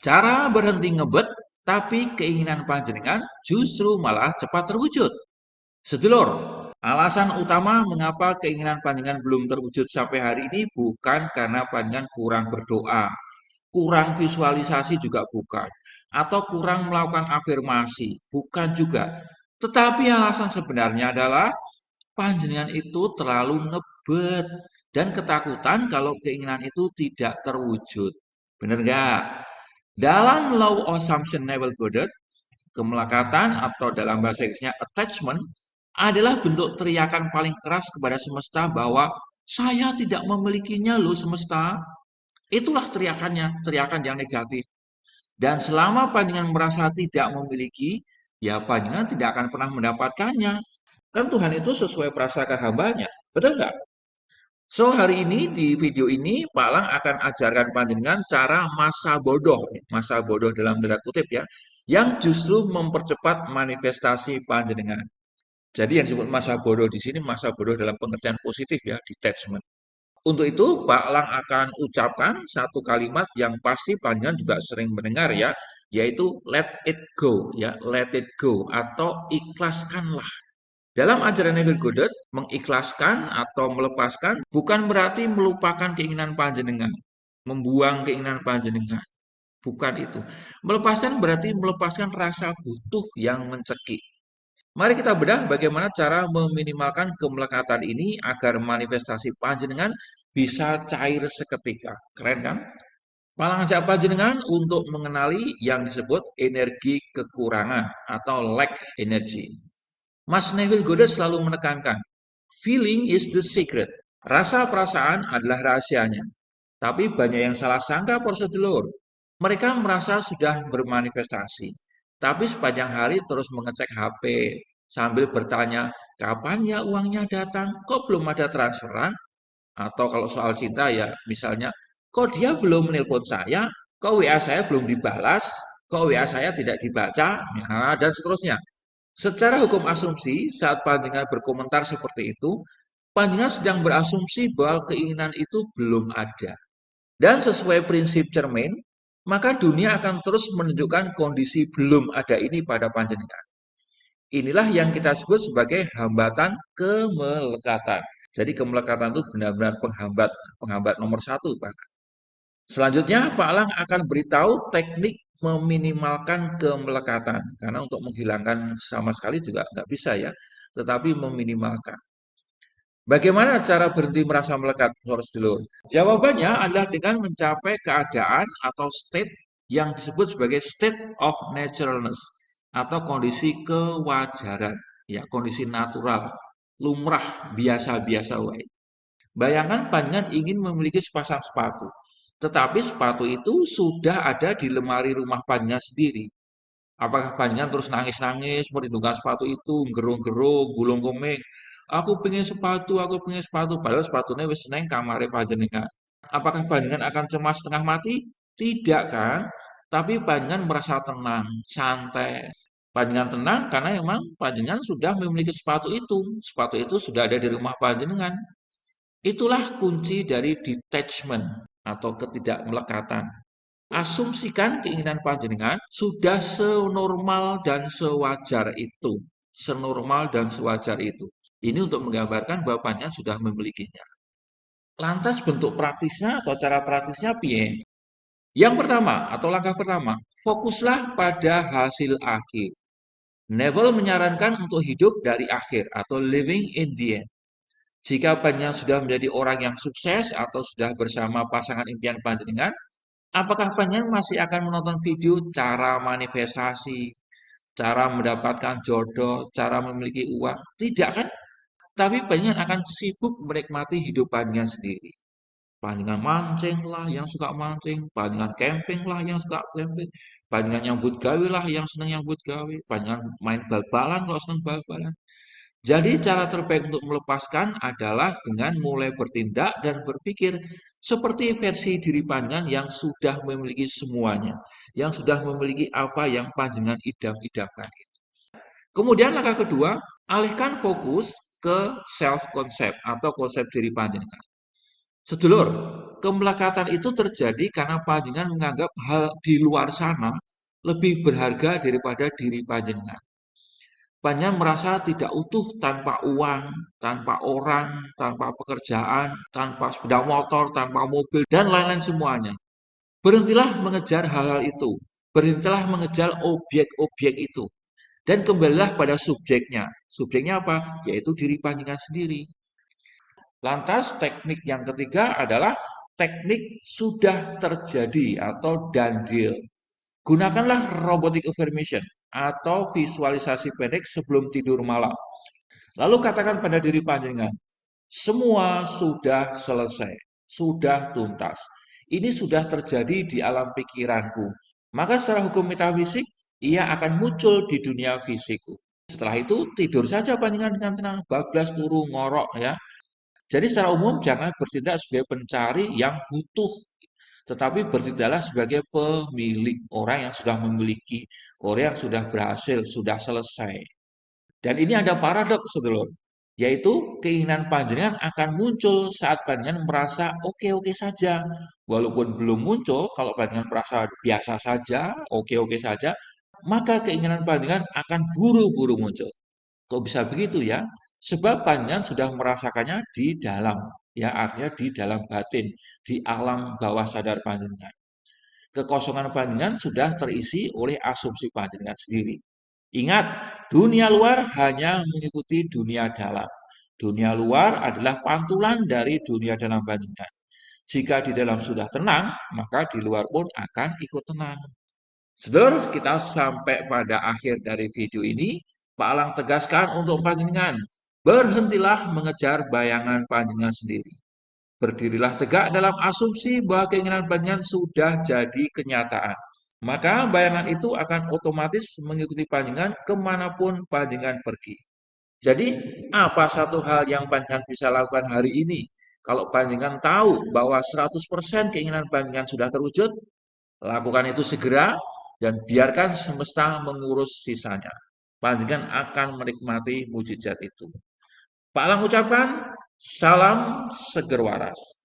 Cara berhenti ngebet, tapi keinginan panjenengan justru malah cepat terwujud. Sedulur, alasan utama mengapa keinginan panjenengan belum terwujud sampai hari ini bukan karena panjenengan kurang berdoa, kurang visualisasi juga bukan, atau kurang melakukan afirmasi, bukan juga. Tetapi alasan sebenarnya adalah panjenengan itu terlalu ngebet dan ketakutan kalau keinginan itu tidak terwujud. Benar nggak? Dalam Law of Assumption Neville Goddard, kemelekatan atau dalam bahasa Inggrisnya attachment adalah bentuk teriakan paling keras kepada semesta bahwa saya tidak memilikinya loh semesta. Itulah teriakannya, teriakan yang negatif. Dan selama panjenengan merasa tidak memiliki, ya panjenengan tidak akan pernah mendapatkannya. Kan Tuhan itu sesuai prasangka hambanya. Betul nggak? So, hari ini di video ini Pak Lang akan ajarkan panjenengan cara masa bodoh dalam tanda kutip ya, yang justru mempercepat manifestasi panjenengan. Jadi yang disebut masa bodoh di sini masa bodoh dalam pengertian positif ya, detachment. Untuk itu Pak Lang akan ucapkan satu kalimat yang pasti panjenengan juga sering mendengar ya, yaitu let it go ya, let it go atau ikhlaskanlah. Dalam ajaran Neville Goddard, mengikhlaskan atau melepaskan bukan berarti melupakan keinginan panjenengan, membuang keinginan panjenengan. Bukan itu. Melepaskan berarti melepaskan rasa butuh yang mencekik. Mari kita bedah bagaimana cara meminimalkan kemelekatan ini agar manifestasi panjenengan bisa cair seketika. Keren kan? Malah ngajak panjenengan untuk mengenali yang disebut energi kekurangan atau lack energy. Mas Neville Goddard selalu menekankan, feeling is the secret. Rasa perasaan adalah rahasianya. Tapi banyak yang salah sangka prosedur. Mereka merasa sudah bermanifestasi. Tapi sepanjang hari terus mengecek HP sambil bertanya, kapan ya uangnya datang? Kok belum ada transferan? Atau kalau soal cinta ya misalnya, kok dia belum menelpon saya? Kok WA saya belum dibalas? Kok WA saya tidak dibaca? Nah, dan seterusnya. Secara hukum asumsi, saat panjenengan berkomentar seperti itu, panjenengan sedang berasumsi bahwa keinginan itu belum ada. Dan sesuai prinsip cermin, maka dunia akan terus menunjukkan kondisi belum ada ini pada panjenengan. Inilah yang kita sebut sebagai hambatan kemelekatan. Jadi kemelekatan itu benar-benar penghambat, penghambat nomor satu bahkan. Selanjutnya, Pak Lang akan beritahu teknik meminimalkan kemelekatan. Karena untuk menghilangkan sama sekali juga nggak bisa ya, tetapi meminimalkan. Bagaimana cara berhenti merasa melekat, saudara sedulur? Jawabannya adalah dengan mencapai keadaan atau state yang disebut sebagai state of naturalness atau kondisi kewajaran, ya kondisi natural, lumrah, biasa-biasa wae. Bayangkan panjenengan ingin memiliki sepasang sepatu, tetapi sepatu itu sudah ada di lemari rumah panjenengan sendiri. Apakah panjenengan terus nangis-nangis merindukan sepatu itu, gerung-gerung, gulung-komeng, aku pengen sepatu, padahal sepatunya wis neng kamare panjenengan. Apakah panjenengan akan cemas setengah mati? Tidak kan? Tapi panjenengan merasa tenang, santai. Panjenengan tenang karena memang panjenengan sudah memiliki sepatu itu. Sepatu itu sudah ada di rumah panjenengan. Itulah kunci dari detachment atau ketidakmelekatan. Asumsikan keinginan panjenengan sudah senormal dan sewajar itu. Senormal dan sewajar itu. Ini untuk menggambarkan bahwa panjenengan sudah memilikinya. Lantas bentuk praktisnya atau cara praktisnya piye? Yang pertama atau langkah pertama, fokuslah pada hasil akhir. Neville menyarankan untuk hidup dari akhir atau living in the end. Jika panjenengan sudah menjadi orang yang sukses atau sudah bersama pasangan impian panjenengan, apakah panjenengan masih akan menonton video cara manifestasi, cara mendapatkan jodoh, cara memiliki uang? Tidak kan? Tapi panjenengan akan sibuk menikmati hidup panjenengan sendiri. Panjenengan mancing lah yang suka mancing, panjenengan camping lah yang suka camping, panjenengan nyambut gawe lah yang senang nyambut gawe, panjenengan main bal-balan kalau senang bal-balan. Jadi cara terbaik untuk melepaskan adalah dengan mulai bertindak dan berpikir seperti versi diri panjenengan yang sudah memiliki semuanya, yang sudah memiliki apa yang panjenengan idam-idamkan. Kemudian langkah kedua, alihkan fokus ke self concept atau konsep diri panjenengan. Sedulur, kemelekatan itu terjadi karena panjenengan menganggap hal di luar sana lebih berharga daripada diri panjenengan. Panjenengan merasa tidak utuh tanpa uang, tanpa orang, tanpa pekerjaan, tanpa sepeda motor, tanpa mobil, dan lain-lain semuanya. Berhentilah mengejar hal-hal itu. Berhentilah mengejar objek-objek itu. Dan kembalilah pada subjeknya. Subjeknya apa? Yaitu diri panjenengan sendiri. Lantas teknik yang ketiga adalah teknik sudah terjadi atau done deal. Gunakanlah robotic affirmation atau visualisasi pendek sebelum tidur malam. Lalu katakan pada diri panjenengan, semua sudah selesai, sudah tuntas. Ini sudah terjadi di alam pikiranku. Maka secara hukum metafisik, ia akan muncul di dunia fisikku. Setelah itu tidur saja panjenengan dengan tenang, bablas turu ngorok ya. Jadi secara umum jangan bertindak sebagai pencari yang butuh, tetapi bertindaklah sebagai pemilik, orang yang sudah memiliki, orang yang sudah berhasil, sudah selesai. Dan ini ada paradoks, sedulur, yaitu keinginan panjenengan akan muncul saat panjenengan merasa oke-oke saja. Walaupun belum muncul, kalau panjenengan merasa biasa saja, oke-oke saja, maka keinginan panjenengan akan buru-buru muncul. Kok bisa begitu ya? Sebab panjenengan sudah merasakannya di dalam, ya artinya di dalam batin, di alam bawah sadar panjenengan. Kekosongan panjenengan sudah terisi oleh asumsi panjenengan sendiri. Ingat, dunia luar hanya mengikuti dunia dalam. Dunia luar adalah pantulan dari dunia dalam panjenengan. Jika di dalam sudah tenang, maka di luar pun akan ikut tenang. Sedulur, kita sampai pada akhir dari video ini. Pak Alang tegaskan untuk panjenengan, berhentilah mengejar bayangan panjenengan sendiri. Berdirilah tegak dalam asumsi bahwa keinginan panjenengan sudah jadi kenyataan. Maka bayangan itu akan otomatis mengikuti panjenengan kemanapun panjenengan pergi. Jadi, apa satu hal yang panjenengan bisa lakukan hari ini? Kalau panjenengan tahu bahwa 100% keinginan panjenengan sudah terwujud, lakukan itu segera dan biarkan semesta mengurus sisanya. Panjenengan akan menikmati mujizat itu. Pak Alang ucapkan, salam seger waras.